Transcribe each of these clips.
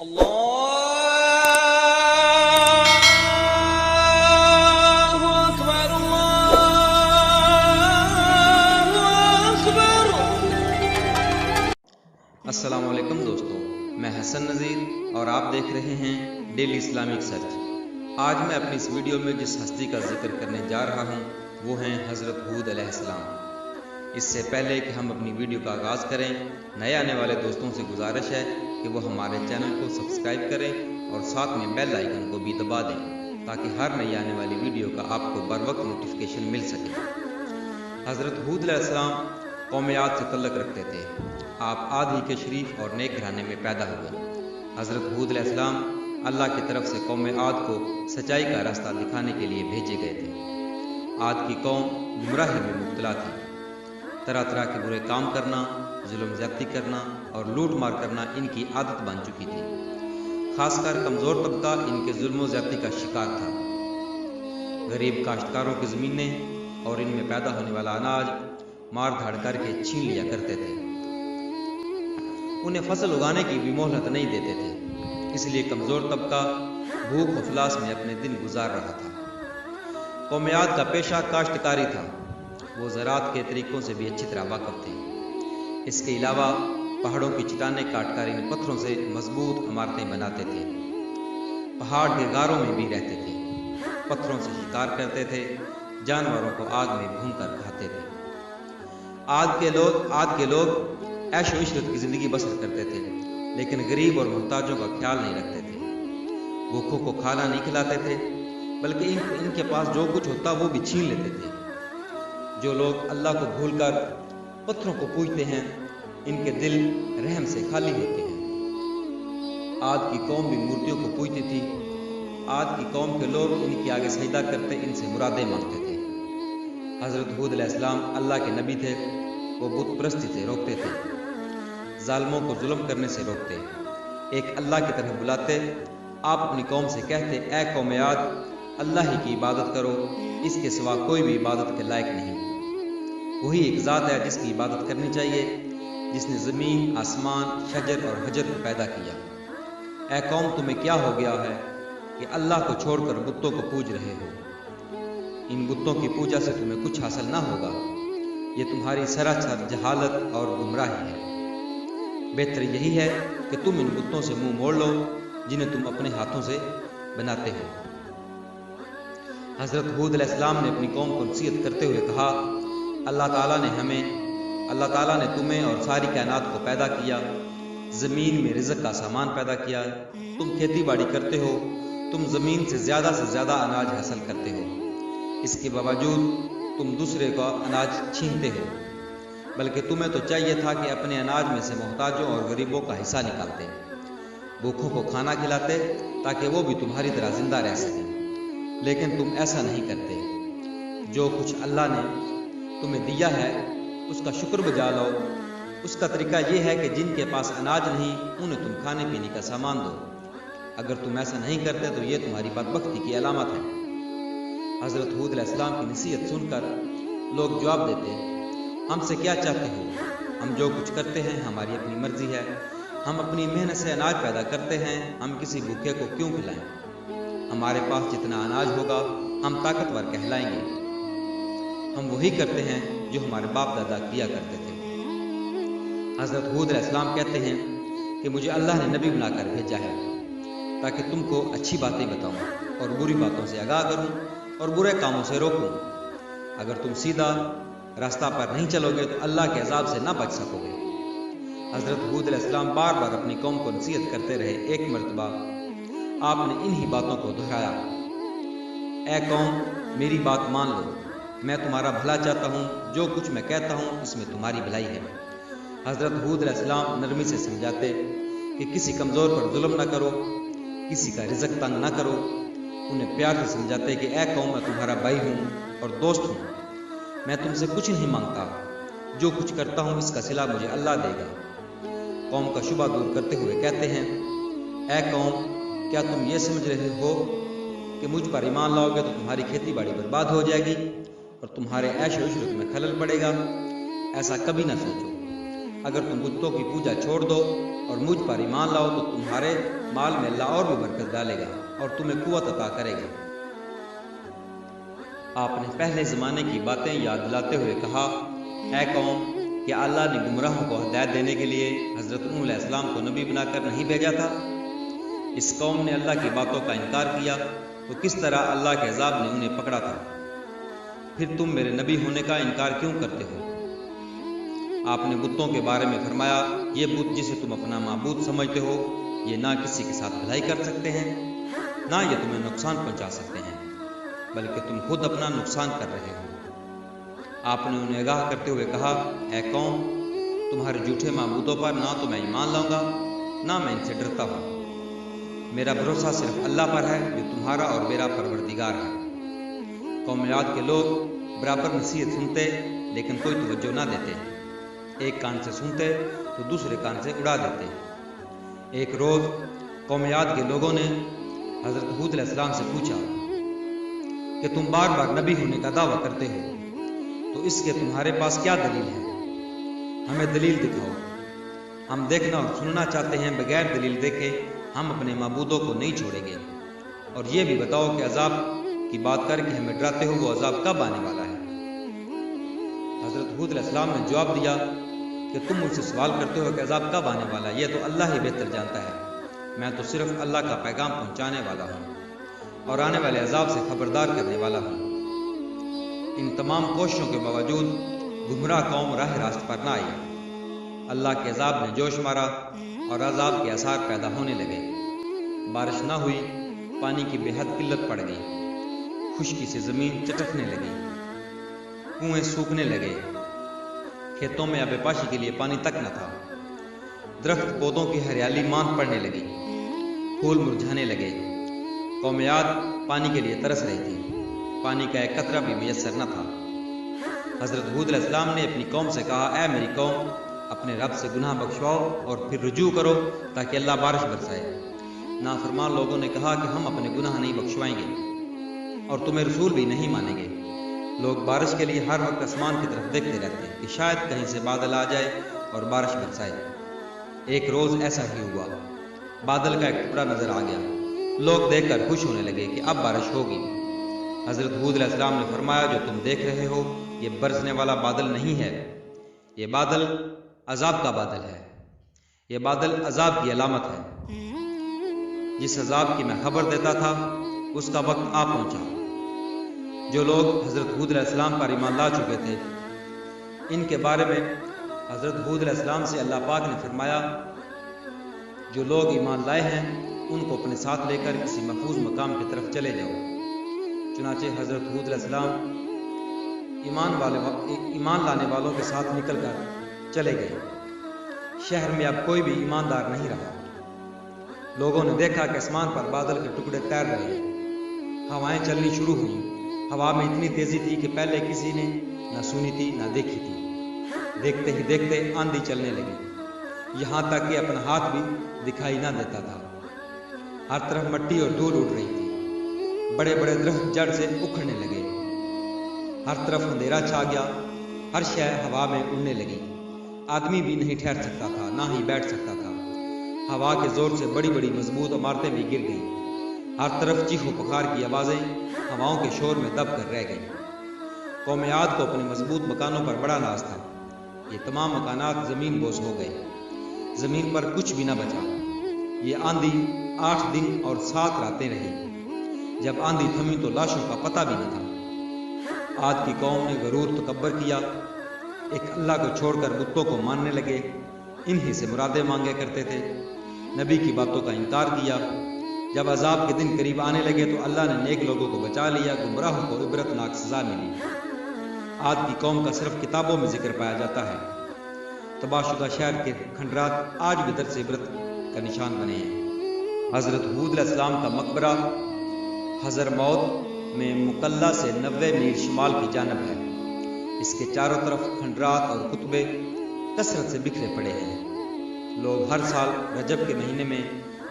السلام علیکم دوستوں، میں حسن نذیر اور آپ دیکھ رہے ہیں ڈیلی اسلامک سرچ۔ آج میں اپنی اس ویڈیو میں جس ہستی کا ذکر کرنے جا رہا ہوں وہ ہیں حضرت ہود علیہ السلام۔ اس سے پہلے کہ ہم اپنی ویڈیو کا آغاز کریں، نئے آنے والے دوستوں سے گزارش ہے کہ وہ ہمارے چینل کو سبسکرائب کریں اور ساتھ میں بیل آئیکن کو بھی دبا دیں تاکہ ہر نئی آنے والی ویڈیو کا آپ کو بر وقت نوٹیفیکیشن مل سکے۔ حضرت ہود علیہ السلام قوم عاد سے تعلق رکھتے تھے۔ آپ عاد ہی کے شریف اور نیک گھرانے میں پیدا ہوئے۔ حضرت ہود علیہ السلام اللہ کی طرف سے قوم عاد کو سچائی کا راستہ دکھانے کے لیے بھیجے گئے تھے۔ عاد کی قوم گمراہی میں مبتلا تھی۔ طرح طرح کے برے کام کرنا، ظلم زیادتی کرنا اور لوٹ مار کرنا ان کی عادت بن چکی تھی۔ خاص کر کمزور طبقہ ان کے ظلم و زیادتی کا شکار تھا۔ غریب کاشتکاروں کی زمینیں اور ان میں پیدا ہونے والا اناج مار دھاڑ کر کے چھین لیا کرتے تھے۔ انہیں فصل اگانے کی بھی مہلت نہیں دیتے تھے، اس لیے کمزور طبقہ بھوک و افلاس میں اپنے دن گزار رہا تھا۔ قوم عاد کا پیشہ کاشتکاری تھا۔ وہ زراعت کے طریقوں سے بھی اچھی طرح واقف تھے۔ اس کے علاوہ پہاڑوں کی چٹانیں کاٹ کر ان پتھروں سے مضبوط عمارتیں بناتے تھے۔ پہاڑ کے غاروں میں بھی رہتے تھے، پتھروں سے شکار کرتے تھے، جانوروں کو آگ میں بھون کر کھاتے تھے۔ عاد کے لوگ عیش و عشرت کی زندگی بسر کرتے تھے، لیکن غریب اور محتاجوں کا خیال نہیں رکھتے تھے۔ بھوکھوں کو کھانا نہیں کھلاتے تھے، بلکہ ان کے پاس جو کچھ ہوتا وہ بھی چھین لیتے تھے۔ جو لوگ اللہ کو بھول کر پتھروں کو پوجتے ہیں، ان کے دل رحم سے خالی ہوتے ہیں۔ عاد کی قوم بھی مورتیوں کو پوجتی تھی۔ عاد کی قوم کے لوگ ان کے آگے سجدہ کرتے، ان سے مرادیں مانگتے تھے۔ حضرت ہود علیہ السلام اللہ کے نبی تھے۔ وہ بت پرستی سے روکتے تھے، ظالموں کو ظلم کرنے سے روکتے، ایک اللہ کی طرف بلاتے۔ آپ اپنی قوم سے کہتے، اے قوم عاد، اللہ ہی کی عبادت کرو، اس کے سوا کوئی بھی عبادت کے لائق نہیں۔ وہی ایک ذات ہے جس کی عبادت کرنی چاہیے، جس نے زمین، آسمان، شجر اور حجر کو پیدا کیا۔ اے قوم، تمہیں کیا ہو گیا ہے کہ اللہ کو چھوڑ کر بتوں کو پوج رہے ہو؟ ان بتوں کی پوجا سے تمہیں کچھ حاصل نہ ہوگا، یہ تمہاری سراسر جہالت اور گمراہی ہے۔ بہتر یہی ہے کہ تم ان بتوں سے منہ موڑ لو جنہیں تم اپنے ہاتھوں سے بناتے ہو۔ حضرت ہود علیہ السلام نے اپنی قوم کو نصیحت کرتے ہوئے کہا، اللہ تعالیٰ نے تمہیں اور ساری کائنات کو پیدا کیا، زمین میں رزق کا سامان پیدا کیا، تم کھیتی باڑی کرتے ہو، تم زمین سے زیادہ اناج حاصل کرتے ہو، اس کے باوجود تم دوسرے کا اناج چھینتے ہو، بلکہ تمہیں تو چاہیے تھا کہ اپنے اناج میں سے محتاجوں اور غریبوں کا حصہ نکالتے، بھوکھوں کو کھانا کھلاتے تاکہ وہ بھی تمہاری طرح زندہ رہ سکیں، لیکن تم ایسا نہیں کرتے۔ جو کچھ اللہ نے تمہیں دیا ہے اس کا شکر بجا لو۔ اس کا طریقہ یہ ہے کہ جن کے پاس اناج نہیں انہیں تم کھانے پینے کا سامان دو۔ اگر تم ایسا نہیں کرتے تو یہ تمہاری بدبختی کی علامت ہے۔ حضرت ہود علیہ السلام کی نصیحت سن کر لوگ جواب دیتے، ہم سے کیا چاہتے ہو؟ ہم جو کچھ کرتے ہیں ہماری اپنی مرضی ہے، ہم اپنی محنت سے اناج پیدا کرتے ہیں، ہم کسی بھوکے کو کیوں کھلائیں؟ ہمارے پاس جتنا اناج ہوگا ہم طاقتور کہلائیں گے۔ ہم وہی کرتے ہیں جو ہمارے باپ دادا کیا کرتے تھے۔ حضرت ہود علیہ السلام کہتے ہیں کہ مجھے اللہ نے نبی بنا کر بھیجا ہے تاکہ تم کو اچھی باتیں بتاؤں اور بری باتوں سے آگاہ کروں اور برے کاموں سے روکوں۔ اگر تم سیدھا راستہ پر نہیں چلو گے تو اللہ کے عذاب سے نہ بچ سکو گے۔ حضرت ہود علیہ السلام بار بار اپنی قوم کو نصیحت کرتے رہے۔ ایک مرتبہ آپ نے انہی باتوں کو دہرایا، اے قوم، میری بات مان لو، میں تمہارا بھلا چاہتا ہوں، جو کچھ میں کہتا ہوں اس میں تمہاری بھلائی ہے۔ حضرت ہود علیہ السلام نرمی سے سمجھاتے کہ کسی کمزور پر ظلم نہ کرو، کسی کا رزق تنگ نہ کرو۔ انہیں پیار سے سمجھاتے کہ اے قوم، میں تمہارا بھائی ہوں اور دوست ہوں، میں تم سے کچھ نہیں مانگتا، جو کچھ کرتا ہوں اس کا صلہ مجھے اللہ دے گا۔ قوم کا شبہ دور کرتے ہوئے کہتے ہیں، اے قوم، کیا تم یہ سمجھ رہے ہو کہ مجھ پر ایمان لاؤ گے تو تمہاری کھیتی باڑی برباد ہو جائے گی اور تمہارے عیش و عشرت میں خلل پڑے گا؟ ایسا کبھی نہ سوچو۔ اگر تم بتوں کی پوجا چھوڑ دو اور مجھ پر ایمان لاؤ تو تمہارے مال میں اللہ اور بھی برکت ڈالے گا اور تمہیں قوت عطا کرے گا۔ آپ نے پہلے زمانے کی باتیں یاد دلاتے ہوئے کہا، اے قوم، کیا اللہ نے گمراہوں کو ہدایت دینے کے لیے حضرت نوح علیہ السلام کو نبی بنا کر نہیں بھیجا تھا؟ اس قوم نے اللہ کی باتوں کا انکار کیا تو کس طرح اللہ کے عذاب نے انہیں پکڑا تھا؟ پھر تم میرے نبی ہونے کا انکار کیوں کرتے ہو؟ آپ نے بتوں کے بارے میں فرمایا، یہ بت جسے تم اپنا معبود سمجھتے ہو، یہ نہ کسی کے ساتھ بھلائی کر سکتے ہیں، نہ یہ تمہیں نقصان پہنچا سکتے ہیں، بلکہ تم خود اپنا نقصان کر رہے ہو۔ آپ نے انہیں آگاہ کرتے ہوئے کہا، اے قوم، تمہارے جھوٹے معبودوں پر نہ تو میں ایمان لاؤں گا، نہ میں ان سے ڈرتا ہوں۔ میرا بھروسہ صرف اللہ پر ہے جو تمہارا اور میرا پروردگار ہے۔ قوم عاد کے لوگ برابر نصیحت سنتے لیکن کوئی توجہ نہ دیتے، ایک کان سے سنتے تو دوسرے کان سے اڑا دیتے۔ ایک روز قوم عاد کے لوگوں نے حضرت ہود علیہ السلام سے پوچھا کہ تم بار بار نبی ہونے کا دعویٰ کرتے ہو، تو اس کے تمہارے پاس کیا دلیل ہے؟ ہمیں دلیل دکھاؤ، ہم دیکھنا اور سننا چاہتے ہیں، بغیر دلیل دیکھے ہم اپنے معبودوں کو نہیں چھوڑیں گے۔ اور یہ بھی بتاؤ کہ عذاب کی بات کر کے ہمیں ڈراتے ہو، وہ عذاب کب آنے والا ہے؟ حضرت ہود علیہ السلام نے جواب دیا کہ تم مجھ سے سوال کرتے ہو کہ عذاب کب آنے والا ہے، یہ تو اللہ ہی بہتر جانتا ہے، میں تو صرف اللہ کا پیغام پہنچانے والا ہوں اور آنے والے عذاب سے خبردار کرنے والا ہوں۔ ان تمام کوششوں کے باوجود گمراہ قوم راہ راست پر نہ آئی۔ اللہ کے عذاب نے جوش مارا اور عذاب کے آثار پیدا ہونے لگے۔ بارش نہ ہوئی، پانی کی بے حد قلت پڑ گئی، خشکی سے زمین چٹکنے لگی، کنویں سوکھنے لگے، کھیتوں میں آب پاشی کے لیے پانی تک نہ تھا، درخت پودوں کی ہریالی ماند پڑنے لگی، پھول مرجھانے لگے۔ قوم عاد پانی کے لیے ترس رہی تھی، پانی کا ایک قطرہ بھی میسر نہ تھا۔ حضرت ہود علیہ السلام نے اپنی قوم سے کہا، اے میری قوم، اپنے رب سے گناہ بخشواؤ اور پھر رجوع کرو تاکہ اللہ بارش برسائے۔ نافرمان لوگوں نے کہا کہ ہم اپنے گناہ نہیں بخشوائیں گے اور تمہیں رسول بھی نہیں مانیں گے۔ لوگ بارش کے لیے ہر وقت آسمان کی طرف دیکھتے رہتے کہ شاید کہیں سے بادل آ جائے اور بارش برسائے۔ ایک روز ایسا ہی ہوا، بادل کا ایک ٹکڑا نظر آ گیا، لوگ دیکھ کر خوش ہونے لگے کہ اب بارش ہوگی۔ حضرت ہود علیہ السلام نے فرمایا، جو تم دیکھ رہے ہو یہ برسنے والا بادل نہیں ہے، یہ بادل عذاب کا بادل ہے، یہ بادل عذاب کی علامت ہے۔ جس عذاب کی میں خبر دیتا تھا اس کا وقت آ پہنچا۔ جو لوگ حضرت ہود علیہ السلام پر ایمان لا چکے تھے، ان کے بارے میں حضرت ہود علیہ السلام سے اللہ پاک نے فرمایا، جو لوگ ایمان لائے ہیں ان کو اپنے ساتھ لے کر کسی محفوظ مقام کی طرف چلے جاؤ۔ چنانچہ حضرت ہود علیہ السلام ایمان لانے والوں کے ساتھ نکل کر چلے گئے۔ شہر میں اب کوئی بھی ایماندار نہیں رہا۔ لوگوں نے دیکھا کہ آسمان پر بادل کے ٹکڑے تیر رہے ہیں، ہوائیں چلنی شروع ہوئیں۔ ہوا میں اتنی تیزی تھی کہ پہلے کسی نے نہ سنی تھی نہ دیکھی تھی۔ دیکھتے ہی دیکھتے آندھی چلنے لگی، یہاں تک کہ اپنا ہاتھ بھی دکھائی نہ دیتا تھا۔ ہر طرف مٹی اور دھول اڑ رہی تھی، بڑے بڑے درخت جڑ سے اکھڑنے لگے، ہر طرف اندھیرا چھا گیا، ہر شے ہوا میں اڑنے لگی۔ آدمی بھی نہیں ٹھہر سکتا تھا، نہ ہی بیٹھ سکتا تھا۔ ہوا کے زور سے بڑی بڑی مضبوط عمارتیں بھی گر گئیں، ہر طرف چیخ و پکار کی آوازیں ہواؤں کے شور میں دب کر رہ گئیں۔ قوم عاد کو اپنے مضبوط مکانوں پر بڑا ناز تھا، یہ تمام مکانات زمین بوس ہو گئے، زمین پر کچھ بھی نہ بچا۔ یہ آندھی 8 دن اور 7 راتیں رہی۔ جب آندھی تھمی تو لاشوں کا پتہ بھی نہ تھا۔ عاد کی قوم نے غرور تکبر کیا، ایک اللہ کو چھوڑ کر بتوں کو ماننے لگے، انہی سے مرادیں مانگے کرتے تھے، نبی کی باتوں کا انکار کیا۔ جب عذاب کے دن قریب آنے لگے تو اللہ نے نیک لوگوں کو بچا لیا، گمراہوں کو عبرتناک سزا ملی۔ عاد کی قوم کا صرف کتابوں میں ذکر پایا جاتا ہے، تباہ شدہ شہر کے کھنڈرات آج بھی درس عبرت کا نشان بنے ہیں۔ حضرت ہود علیہ السلام کا مقبرہ حضرموت میں مکلا سے 90 میل شمال کی جانب ہے۔ اس کے چاروں طرف کھنڈرات اور کتبے کثرت سے بکھرے پڑے ہیں۔ لوگ ہر سال رجب کے مہینے میں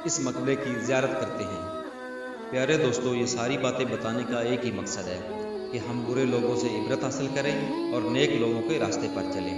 اس مقبرے کی زیارت کرتے ہیں۔ پیارے دوستو، یہ ساری باتیں بتانے کا ایک ہی مقصد ہے کہ ہم برے لوگوں سے عبرت حاصل کریں اور نیک لوگوں کے راستے پر چلیں۔